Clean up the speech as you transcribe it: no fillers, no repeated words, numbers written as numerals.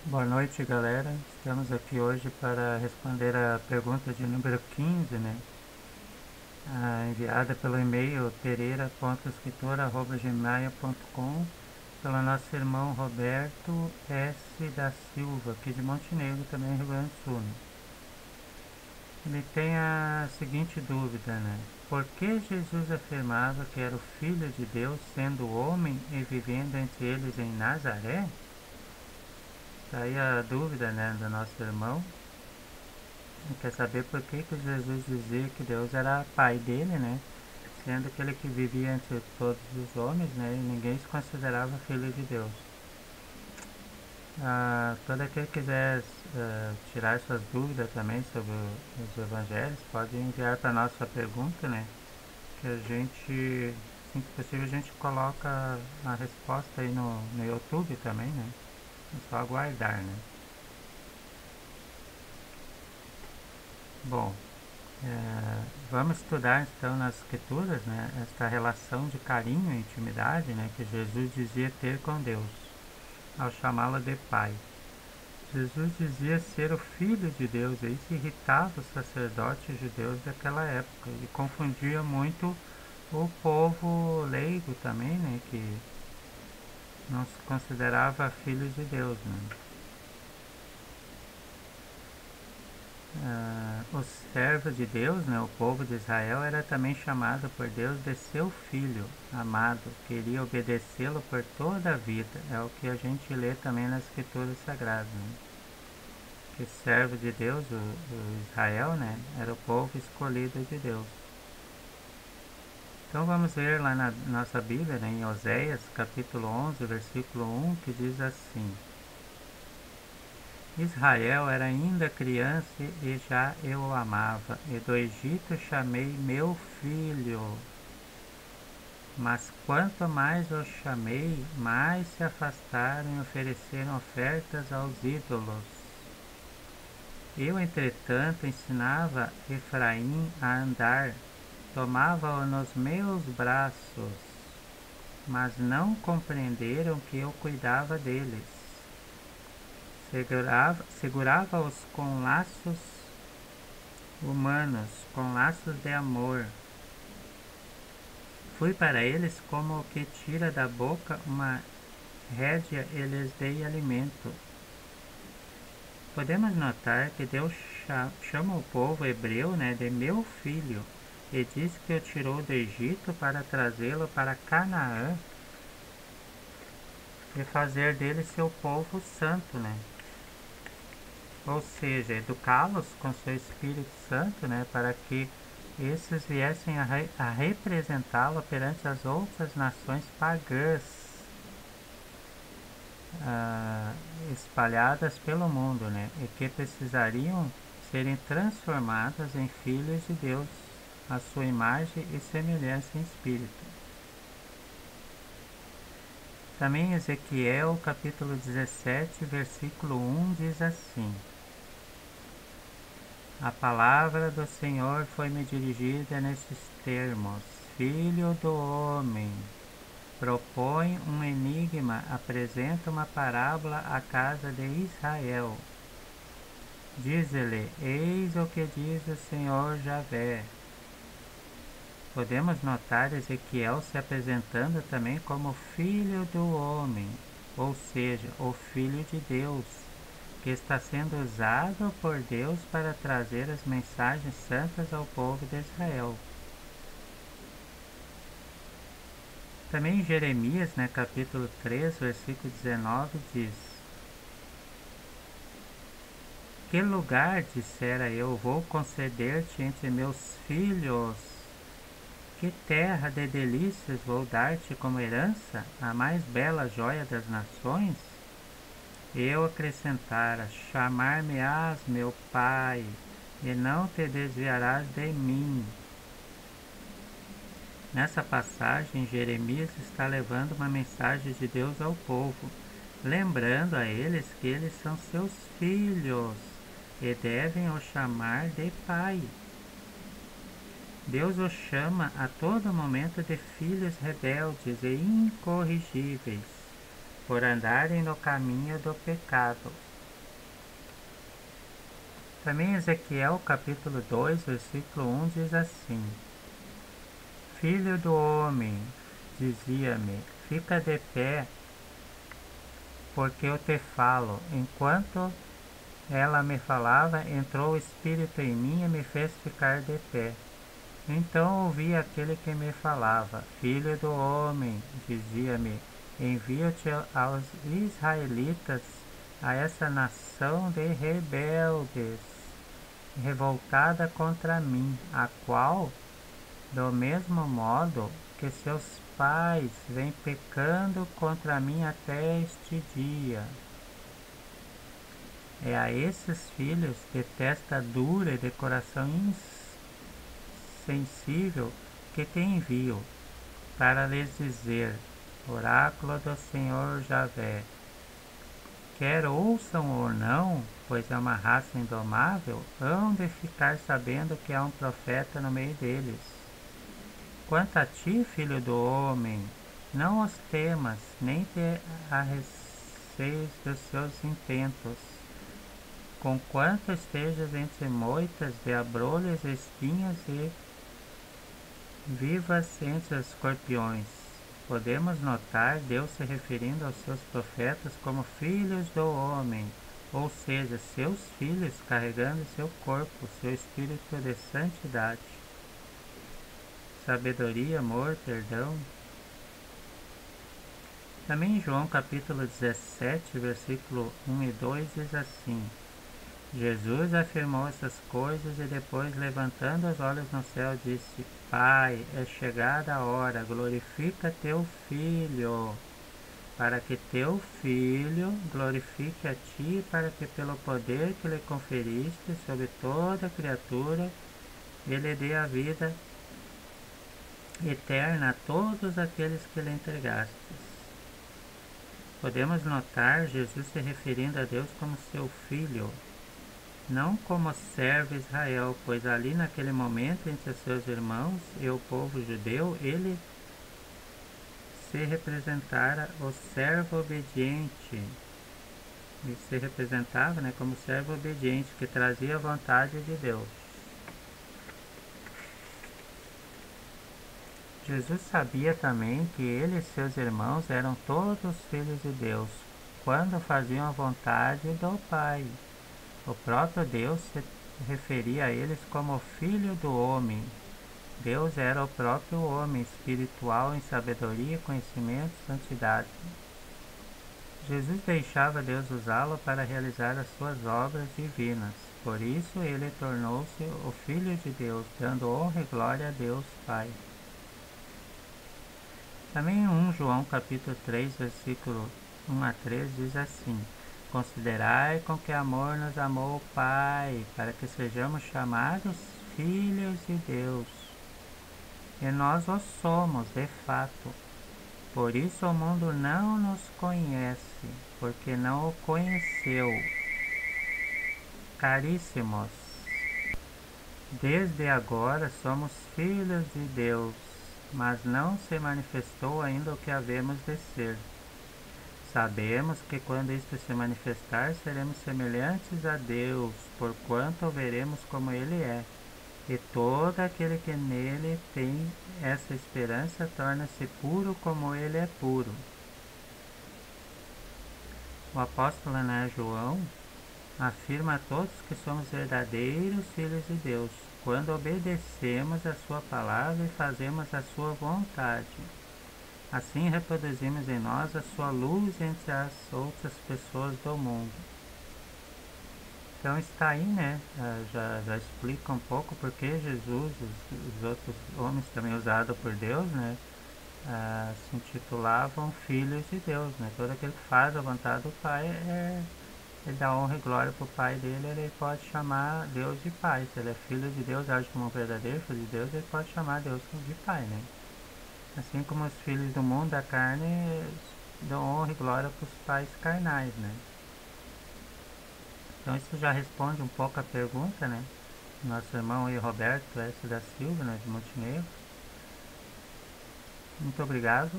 Boa noite, galera. Estamos aqui hoje para responder a pergunta de número 15, né? Enviada pelo e-mail pereira.escritor@gmail.com pelo nosso irmão Roberto S. da Silva, aqui de Montenegro, também Rio Grande do Sul, né? Ele tem a seguinte dúvida, né? Por que Jesus afirmava que era o Filho de Deus, sendo homem e vivendo entre eles em Nazaré? Tá aí a dúvida, né, do nosso irmão. Quer saber por que Jesus dizia que Deus era pai dele, né? Sendo aquele que vivia entre todos os homens, né? E ninguém se considerava filho de Deus. Todo aquele que quiser tirar suas dúvidas também sobre os evangelhos, pode enviar para nós sua pergunta, né? Que a gente, assim que possível, a gente coloca a resposta aí no YouTube também, né? É só aguardar, né? Bom, vamos estudar então nas escrituras, né, esta relação de carinho e intimidade, né, que Jesus dizia ter com Deus, ao chamá-lo de Pai. Jesus dizia ser o Filho de Deus, e isso irritava os sacerdotes judeus daquela época e confundia muito o povo leigo também, né, que não se considerava filho de Deus, né. O servo de Deus, né, o povo de Israel, era também chamado por Deus de seu filho amado, queria obedecê-lo por toda a vida. É o que a gente lê também nas Escrituras Sagradas. Né? Que servo de Deus, o Israel, né, era o povo escolhido de Deus. Então vamos ver lá na nossa Bíblia, né, em Oséias, capítulo 11, versículo 1, que diz assim: Israel era ainda criança e já eu o amava, e do Egito chamei meu filho. Mas quanto mais os chamei, mais se afastaram e ofereceram ofertas aos ídolos. Eu, entretanto, ensinava Efraim a andar, tomava-o nos meus braços, mas não compreenderam que eu cuidava deles. Segurava-os com laços humanos, com laços de amor. Fui para eles como o que tira da boca uma rédea e lhes dei alimento. Podemos notar que Deus chama o povo hebreu, né, de meu filho, e diz que o tirou do Egito para trazê-lo para Canaã e fazer dele seu povo santo, né? Ou seja, educá-los com seu Espírito Santo, né, para que esses viessem a representá-lo perante as outras nações pagãs espalhadas pelo mundo, né, e que precisariam serem transformadas em filhos de Deus, à sua imagem e semelhança em espírito. Também Ezequiel capítulo 17, versículo 1 diz assim: A palavra do Senhor foi-me dirigida nestes termos: Filho do homem, propõe um enigma, apresenta uma parábola à casa de Israel. Diz-lhe: Eis o que diz o Senhor Javé. Podemos notar Ezequiel se apresentando também como filho do homem, ou seja, o filho de Deus, que está sendo usado por Deus para trazer as mensagens santas ao povo de Israel. Também em Jeremias, né, capítulo 3, versículo 19, diz: Que lugar, dissera eu, vou conceder-te entre meus filhos? Que terra de delícias vou dar-te como herança, a mais bela joia das nações? Eu acrescentara: Chamar-me-ás meu pai, e não te desviarás de mim. Nessa passagem, Jeremias está levando uma mensagem de Deus ao povo, lembrando a eles que eles são seus filhos e devem o chamar de pai. Deus os chama a todo momento de filhos rebeldes e incorrigíveis, por andarem no caminho do pecado. Também Ezequiel capítulo 2, versículo 1 diz assim: Filho do homem, dizia-me, fica de pé, porque eu te falo. Enquanto ela me falava, entrou o Espírito em mim e me fez ficar de pé. Então ouvi aquele que me falava: Filho do homem, dizia-me, envio-te aos israelitas, a essa nação de rebeldes, revoltada contra mim, a qual, do mesmo modo que seus pais, vêm pecando contra mim até este dia. É a esses filhos de testa dura e de coração insensível que te envio, para lhes dizer: Oráculo do Senhor Javé. Quer ouçam ou não, pois é uma raça indomável, hão de ficar sabendo que há um profeta no meio deles. Quanto a ti, filho do homem, não os temas, nem te arreceis dos seus intentos. Conquanto estejas entre moitas de abrolhos e espinhos e vivas entre os escorpiões. Podemos notar Deus se referindo aos seus profetas como filhos do homem, ou seja, seus filhos carregando em seu corpo seu espírito de santidade, sabedoria, amor, perdão. Também em João capítulo 17, versículo 1 e 2 diz assim: Jesus afirmou essas coisas e depois, levantando os olhos no céu, disse: Pai, é chegada a hora, glorifica teu Filho, para que teu Filho glorifique a ti, para que pelo poder que lhe conferiste sobre toda criatura, ele dê a vida eterna a todos aqueles que lhe entregastes. Podemos notar Jesus se referindo a Deus como seu Filho, não como servo Israel, pois ali naquele momento entre seus irmãos e o povo judeu, ele se representara o servo obediente, ele se representava como servo obediente que trazia a vontade de Deus. Jesus sabia também que ele e seus irmãos eram todos filhos de Deus, quando faziam a vontade do Pai. O próprio Deus se referia a eles como Filho do Homem. Deus era o próprio homem, espiritual em sabedoria, conhecimento e santidade. Jesus deixava Deus usá-lo para realizar as suas obras divinas. Por isso ele tornou-se o Filho de Deus, dando honra e glória a Deus Pai. Também em 1 João capítulo 3, versículo 1 a 3 diz assim: Considerai com que amor nos amou o Pai, para que sejamos chamados filhos de Deus. E nós o somos, de fato. Por isso o mundo não nos conhece, porque não o conheceu. Caríssimos, desde agora somos filhos de Deus, mas não se manifestou ainda o que havemos de ser. Sabemos que quando isto se manifestar, seremos semelhantes a Deus, porquanto o veremos como Ele é. E todo aquele que nele tem essa esperança torna-se puro como Ele é puro. O apóstolo João afirma a todos que somos verdadeiros filhos de Deus, quando obedecemos a sua palavra e fazemos a sua vontade. Assim reproduzimos em nós a sua luz entre as outras pessoas do mundo. Então está aí, já explica um pouco porque Jesus, os outros homens também usados por Deus, se intitulavam filhos de Deus, Todo aquele que faz a vontade do Pai, ele dá honra e glória para o Pai dele, ele pode chamar Deus de Pai. Se ele é filho de Deus, age como um verdadeiro filho de Deus, ele pode chamar Deus de Pai, Assim como os filhos do mundo, da carne, dão honra e glória para os pais carnais, Então isso já responde um pouco a pergunta, Nosso irmão aí, Roberto S. da Silva, de Montenegro. Muito obrigado.